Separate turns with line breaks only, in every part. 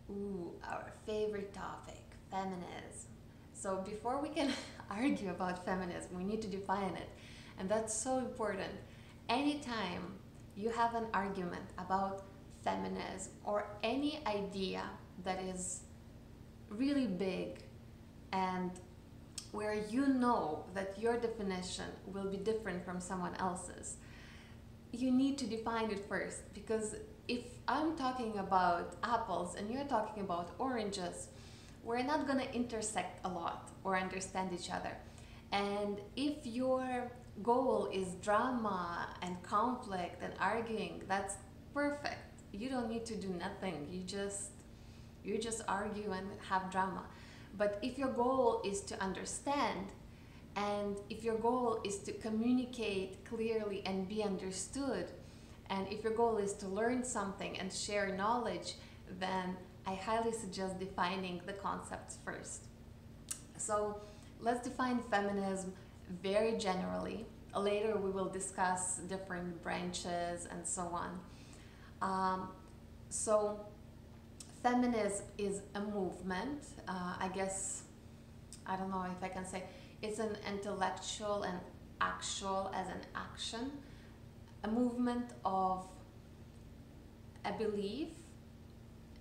Ooh, our favorite topic, feminism. So before we can argue about feminism, we need to define it. And that's so important. Anytime you have an argument about feminism or any idea that is really big and where you know that your definition will be different from someone else's, you need to define it first, because if I'm talking about apples and you're talking about oranges, we're not going to intersect a lot or understand each other. And if your goal is drama and conflict and arguing, that's perfect. You don't need to do nothing. You just argue and have drama. But if your goal is to understand, and if your goal is to communicate clearly and be understood, and if your goal is to learn something and share knowledge, then I highly suggest defining the concepts first. So let's define feminism very generally. Later we will discuss different branches and so on. Um, so feminism is a movement. I guess, I don't know if I can say, it's an intellectual and actual as an action, a movement of a belief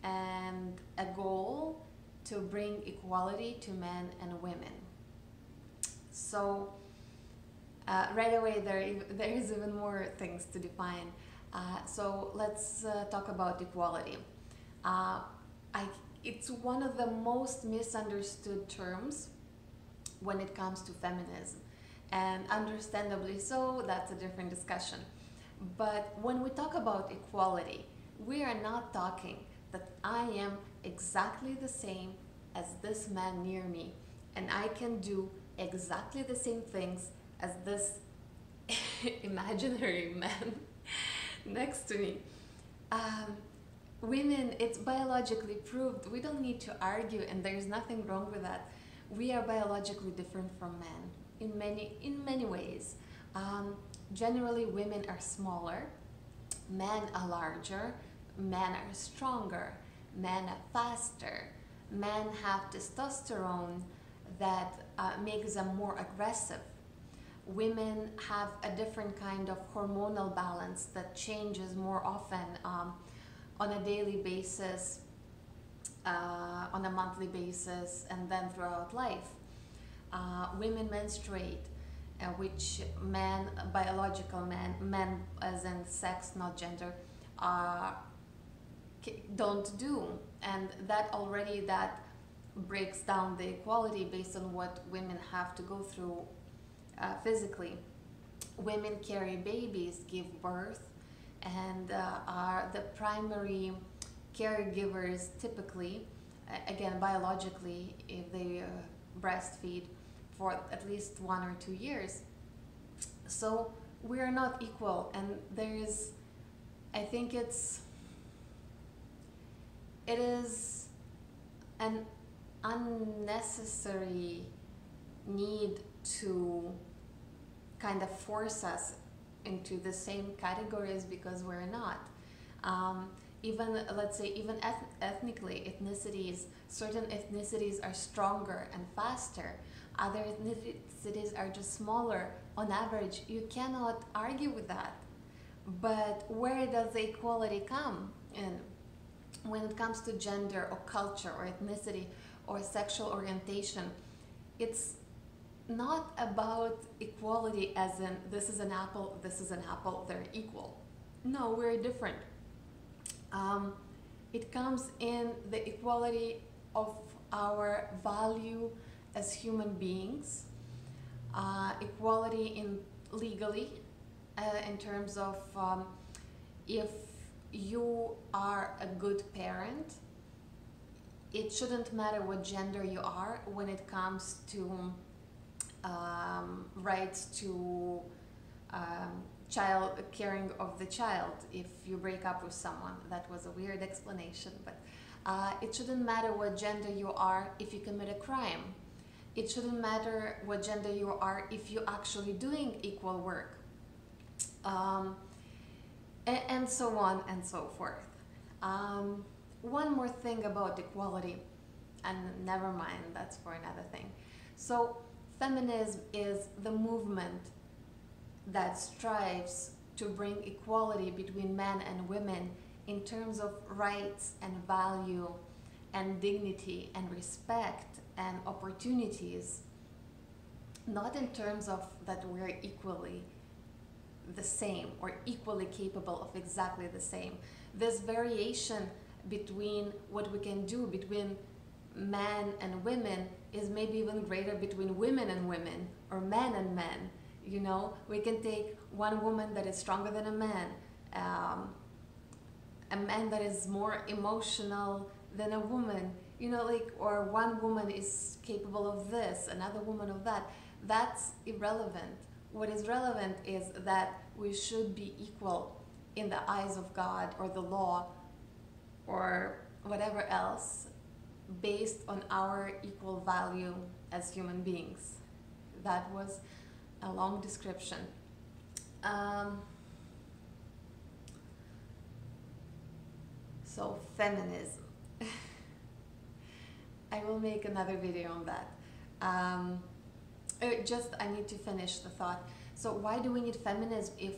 and a goal to bring equality to men and women. So right away there is even more things to define. So let's talk about equality. Uh, I, it's one of the most misunderstood terms when it comes to feminism, and understandably so, that's a different discussion. But when we talk about equality, we are not talking that I am exactly the same as this man near me, and I can do exactly the same things as this imaginary man next to me. Um, Women, it's biologically proved. We don't need to argue, and there's nothing wrong with that. We are biologically different from men in many ways. Generally, women are smaller, men are larger, men are stronger, men are faster, men have testosterone that makes them more aggressive. Women have a different kind of hormonal balance that changes more often, on a daily basis, on a monthly basis, and then throughout life. Women menstruate, which men, biological men as in sex, not gender, uh, don't do. And that breaks down the equality based on what women have to go through physically. Women carry babies, give birth, and are the primary caregivers typically, again biologically, if they breastfeed for at least 1 or 2 years. So we are not equal, and I think it is an unnecessary need to kind of force us into the same categories, because we're not. Even, let's say, even ethnically, ethnicities, certain ethnicities are stronger and faster. Other ethnicities are just smaller. On average, you cannot argue with that. But where does the equality come in? When it comes to gender or culture or ethnicity or sexual orientation, it's not about equality as in this is an apple, this is an apple, they're equal. No, we're different. It comes in the equality of our value as human beings, equality in legally, in terms of, if you are a good parent, it shouldn't matter what gender you are when it comes to rights to child caring of the child. If you break up with someone, that was a weird explanation, but it shouldn't matter what gender you are if you commit a crime. It shouldn't matter what gender you are if you're actually doing equal work, and so on and so forth. one more thing about equality, and never mind, that's for another thing. So feminism is the movement that strives to bring equality between men and women in terms of rights and value and dignity and respect and opportunities, not in terms of that we're equally the same or equally capable of exactly the same. This variation between what we can do between men and women is maybe even greater between women and women, or men and men. You know, we can take one woman that is stronger than a man that is more emotional than a woman, you know, like, or one woman is capable of this, another woman of that. That's irrelevant. What is relevant is that we should be equal in the eyes of God or the law or whatever else, based on our equal value as human beings. That was a long description. So feminism. I will make another video on that. I need to finish the thought. So why do we need feminism if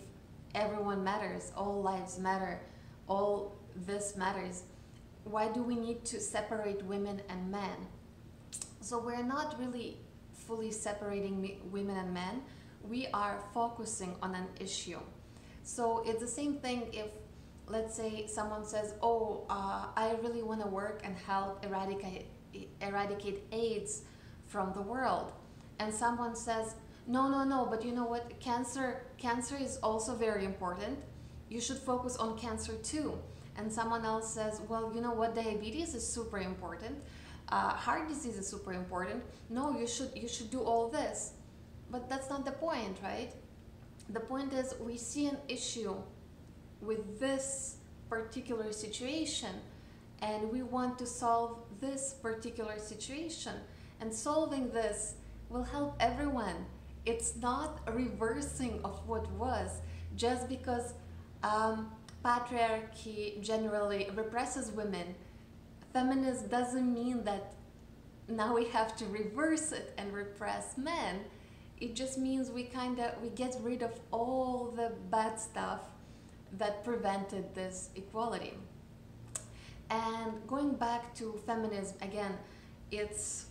everyone matters, all lives matter, all this matters? Why do we need to separate women and men? So we're not really fully separating women and men. We are focusing on an issue. So it's the same thing if, let's say, someone says, oh, I really want to work and help eradicate AIDS from the world. And someone says, no, but you know what, cancer is also very important. You should focus on cancer too. And someone else says, well, you know what, diabetes is super important. Heart disease is super important. No, you should do all this. But that's not the point, right? The point is we see an issue with this particular situation and we want to solve this particular situation. And solving this will help everyone. It's not a reversing of what was, just because patriarchy generally represses women. Feminism doesn't mean that now we have to reverse it and repress men. It just means we get rid of all the bad stuff that prevented this equality. And going back to feminism again, it's,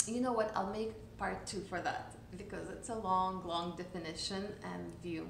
you know what, I'll make part 2 for that because it's a long definition and view.